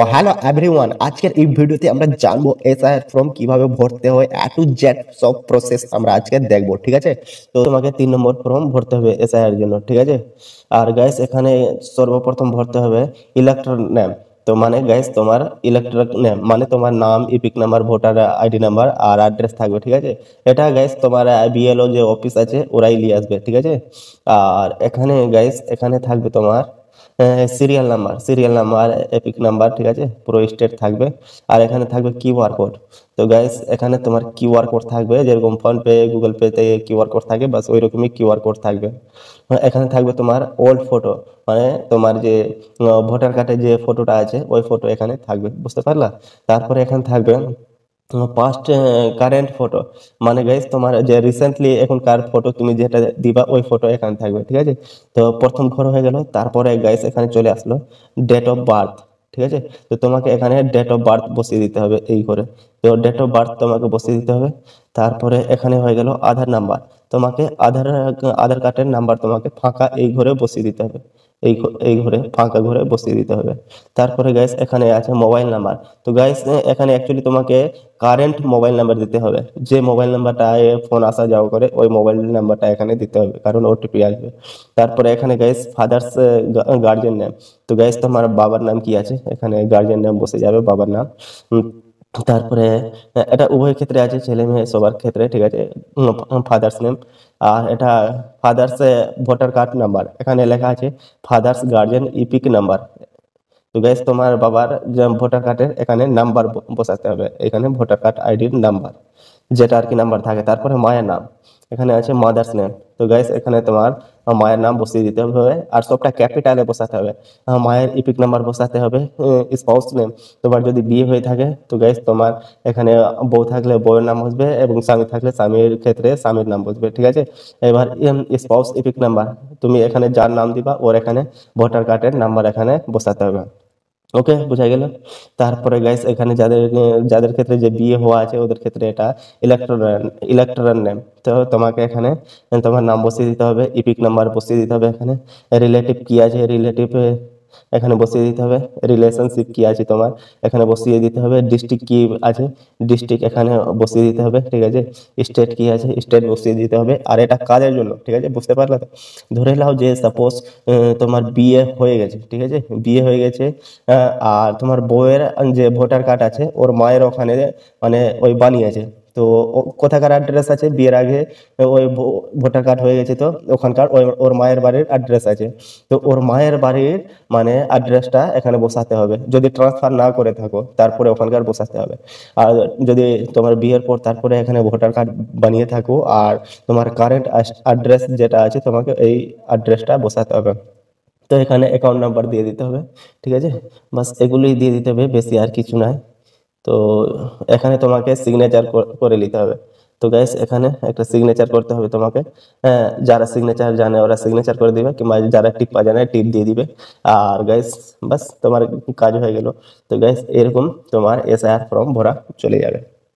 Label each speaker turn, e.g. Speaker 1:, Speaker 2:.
Speaker 1: ও hello everyone, আজকের এই ভিডিওতে আমরা জানবো এসআইআর ফর্ম কিভাবে ভরতে হয়। টু জেড সব প্রসেস আমরা আজকে দেখবো, ঠিক আছে? তো তোমাকে 3 নম্বর ফর্ম ভরতে হবে এসআইআর জন্য, ঠিক আছে? আর গাইস এখানে সর্বপ্রথম ভরতে হবে ইলেক্টর নেম। তো মানে গাইস তোমার ইলেকট্রিক নেম মানে তোমার নাম, EPIC number, voter ID number আর অ্যাড্রেস থাকবে, ঠিক আছে? এটা গাইস তোমার বিএলও যে অফিস আছে ওরাই নিয়ে আসবে, ঠিক আছে? আর এখানে গাইস এখানে থাকবে তোমার সিরিয়াল নাম্বার, এপিক নাম্বার, ঠিক আছে? পুরো স্টেট থাকবে। আর এখানে থাকবে কিউআর কোড। তো গাইস এখানে তোমার কিউআর কোড থাকবে, যেরকম ফোন পে, গুগল পে তে কিউআর কোড থাকে, বাস ওই রকমই কিউআর কোড থাকবে। এখানে থাকবে তোমার ওল্ড ফটো, মানে তোমার যে ভোটার কার্ডে যে ফটোটা আছে ওই ফটো এখানে থাকবে, বুঝতে পারলা? তারপরে এখানে থাকবে পাস্ট কারেন্ট ফটো, মানে গাইস তোমার যে রিসেন্টলি এখনকার ফটো তুমি যেটা দিবা ওই ফটো এখানে থাকবে, ঠিক আছে? তো প্রথম ঘর হয়ে গেল। তারপরে গাইস এখানে চলে আসলো ডেট অফ বার্থ, ঠিক আছে? তো তোমাকে এখানে ডেট অফ বার্থ বসিয়ে দিতে হবে এই ঘরে। তো ডেট অফ বার্থ তোমাকে বসিয়ে দিতে হবে। তারপরে এখানে হয়ে গেল আধার নাম্বার। তোমাকে আধার কার্ডের নাম্বার তোমাকে ফাঁকা এই ঘরে বসিয়ে দিতে হবে। এই ঘরে ফাঁকা ঘরে বসিয়ে দিতে হবে। তারপরে গাইস এখানে আছে মোবাইল নাম্বার। তো গাইস এখানে অ্যাকচুয়ালি তোমাকে কারেন্ট মোবাইল নাম্বার দিতে হবে। যে মোবাইল নাম্বারটায় ফোন আসা যাওয়া করে ওই মোবাইল নাম্বারটা এখানে দিতে হবে, কারণ ওটিপি আসবে। তারপরে এখানে গাইস ফাদার্স গার্জিয়ান নেম। তো গাইস তোমার বাবার নাম কি আছে, এখানে গার্জিয়ান নাম বসে যাবে, বাবার নাম। তারপরে এটা উভয় ক্ষেত্রে আছে, ছেলে মেয়ে সবার ক্ষেত্রে, ঠিক আছে? Father's name. আর এটা ফাদার্স ভোটার কার্ড নাম্বার, এখানে লেখা আছে ফাদার্স গার্জিয়ান ইপিক নাম্বার। তো গাইস তোমার বাবার যে ভোটার কার্ডের এখানে নাম্বার বসাতে হবে, এখানে ভোটার কার্ড আইডির নাম্বার, যেটা আর কি নাম্বার থাকে। তারপরে মায়ের নাম, এখানে আছে মাদার্স নেম। তো গাইস এখানে তোমার মায়ের নাম বসিয়ে দিতে হবে, আর সবটা ক্যাপিটালে বসাতে হবে। মায়ের ইপিক নাম্বার বসাতে হবে। স্পাউস নেম, তোমার যদি বিয়ে হয়ে থাকে তো গাইস তোমার এখানে বউ থাকলে বউয়ের নাম বসবে, এবং স্বামী থাকলে স্বামীর ক্ষেত্রে স্বামীর নাম বসবে, ঠিক আছে? এবার স্পাউস ইপিক নাম্বার, তুমি এখানে যার নাম দিবা ওর এখানে ভোটার কার্ডের নাম্বার এখানে বসাতে হবে। ওকে, বোঝা গেল। তারপরে গাইস এখানে যাদের যাদের ক্ষেত্রে যে বিয়ে হওয়া আছে ওদের ক্ষেত্রে এটা ইলেকট্রাল ইলেকট্রাল নেম। তো তোমাকে এখানে তোমার নাম বসিয়ে দিতে হবে, ইপিক নাম্বার বসিয়ে দিতে হবে। এখানে রিলেটিভ কি আছে, রিলেটিভ এখানে বসিয়ে দিতে হবে। রিলেশনশিপ কি আছে তোমার, এখানে বসিয়ে দিতে হবে। ডিস্ট্রিক্ট কি আছে, ডিস্ট্রিক্ট এখানে বসিয়ে দিতে হবে, ঠিক আছে? স্টেট কি আছে, স্টেট বসিয়ে দিতে হবে। আর এটা কাজের জন্য, ঠিক আছে? বুঝতে পারলে তো? ধরে নাও যে সাপোজ তোমার বিয়ে হয়ে গেছে, ঠিক আছে? বিয়ে হয়ে গেছে, আর তোমার বউয়ের যে ভোটার কার্ড আছে ওর মায়ের ওখানে মানে ওই বানিয়েছে। তো কোথাকার অ্যাড্রেস আছে বিয়ের আগে, ওই ভোটার কার্ড হয়ে গেছে, তো ওখানকার ওর মায়ের বাড়ির অ্যাড্রেস আছে। তো ওর মায়ের বাড়ির মানে অ্যাড্রেসটা এখানে বসাতে হবে, যদি ট্রান্সফার না করে থাকো তারপরে ওখানকার বসাতে হবে। আর যদি তোমার বিয়ের পর তারপরে এখানে ভোটার কার্ড বানিয়ে থাকো আর তোমার কারেন্ট অ্যাড্রেস যেটা আছে তোমাকে এই অ্যাড্রেসটা বসাতে হবে। তো এখানে অ্যাকাউন্ট নাম্বার দিয়ে দিতে হবে, ঠিক আছে? বাস এগুলোই দিয়ে দিতে হবে, বেশি আর কিছু নাই। তো এখানে তোমাকে সিগনেচার করে নিতে হবে। তো গাইস এখানে একটা সিগনেচার করতে হবে তোমাকে। যারা সিগনেচার জানে ওরা সিগনেচার করে দিবে, কিংবা যারা টিপা জানে টিপ দিয়ে দিবে। আর গাইস বাস তোমার কাজ হয়ে গেল। তো গাইস এরকম তোমার এসআইআর ফর্ম ভরা চলে যাবে।